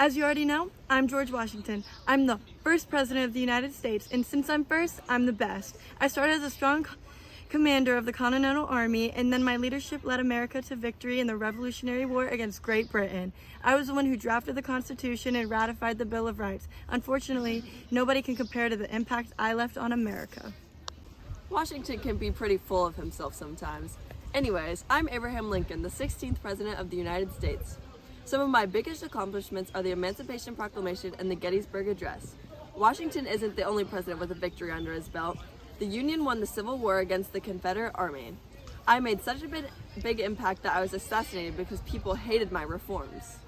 As you already know, I'm George Washington. I'm the first president of the United States, and since I'm first, I'm the best. I started as a strong commander of the Continental Army, and then my leadership led America to victory in the Revolutionary War against Great Britain. I was the one who drafted the Constitution and ratified the Bill of Rights. Unfortunately, nobody can compare to the impact I left on America. Washington can be pretty full of himself sometimes. Anyways, I'm Abraham Lincoln, the 16th President of the United States. Some of my biggest accomplishments are the Emancipation Proclamation and the Gettysburg Address. Washington isn't the only president with a victory under his belt. The Union won the Civil War against the Confederate Army. I made such a big impact that I was assassinated because people hated my reforms.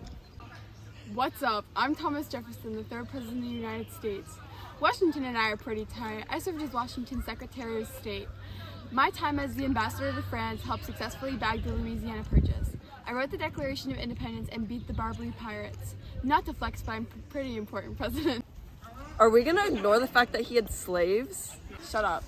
What's up? I'm Thomas Jefferson, the third president of the United States. Washington and I are pretty tight. I served as Washington's Secretary of State. My time as the ambassador to France helped successfully bag the Louisiana Purchase. I wrote the Declaration of Independence and beat the Barbary Pirates. Not to flex, but I'm a pretty important president. Are we gonna ignore the fact that he had slaves? Shut up.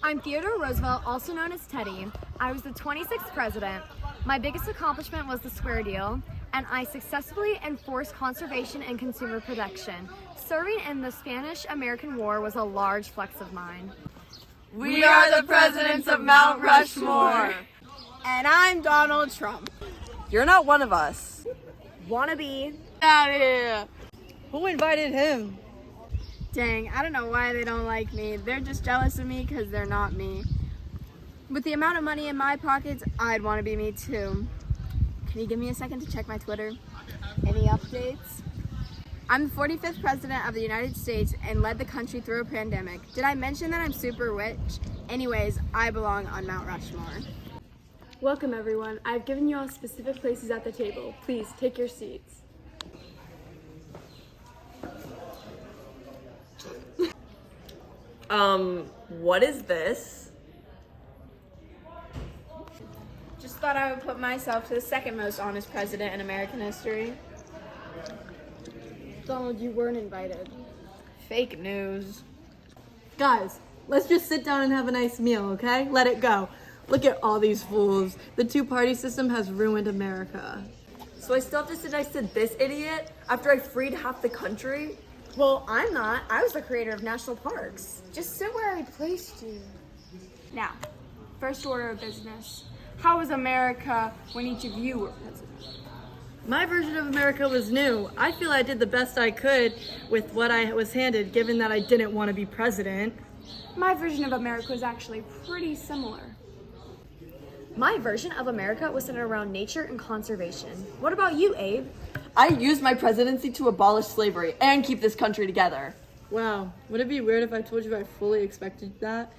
I'm Theodore Roosevelt, also known as Teddy. I was the 26th president. My biggest accomplishment was the Square Deal, and I successfully enforced conservation and consumer protection. Serving in the Spanish-American War was a large flex of mine. We are the presidents of Mount Rushmore! And I'm Donald Trump. You're not one of us. Wannabe. Out of here. Who invited him? Dang, I don't know why they don't like me. They're just jealous of me because they're not me. With the amount of money in my pockets, I'd want to be me too. Can you give me a second to check my Twitter? Any updates? I'm the 45th president of the United States and led the country through a pandemic. Did I mention that I'm super rich? Anyways, I belong on Mount Rushmore. Welcome everyone. I've given you all specific places at the table. Please take your seats. What is this? Just thought I would put myself to the second most honest president in American history. Donald, you weren't invited. Fake news. Guys, let's just sit down and have a nice meal, okay? Let it go. Look at all these fools. The two-party system has ruined America. So I still have to sit next to this idiot after I freed half the country? Well, I'm not. I was the creator of national parks. Just sit where I placed you. Now, first order of business. How was America when each of you were president? My version of America was new. I feel I did the best I could with what I was handed, given that I didn't want to be president. My version of America was actually pretty similar. My version of America was centered around nature and conservation. What about you, Abe? I used my presidency to abolish slavery and keep this country together. Wow, would it be weird if I told you I fully expected that?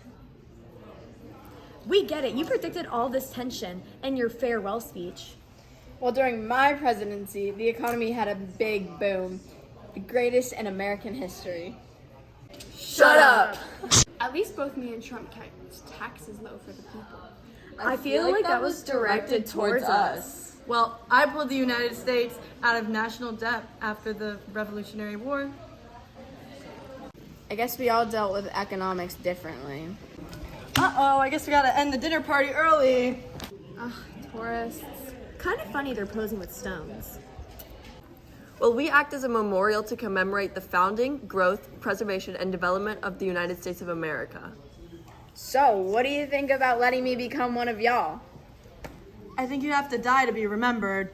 We get it. You predicted all this tension in your farewell speech. Well, during my presidency, the economy had a big boom. The greatest in American history. Shut up! At least both me and Trump kept taxes low for the people. I feel like that was directed towards us. Well, I pulled the United States out of national debt after the Revolutionary War. I guess we all dealt with economics differently. Uh-oh, I guess we gotta end the dinner party early. Ugh, tourists. Kind of funny they're posing with stones. Well, we act as a memorial to commemorate the founding, growth, preservation, and development of the United States of America. So, what do you think about letting me become one of y'all? I think you have to die to be remembered.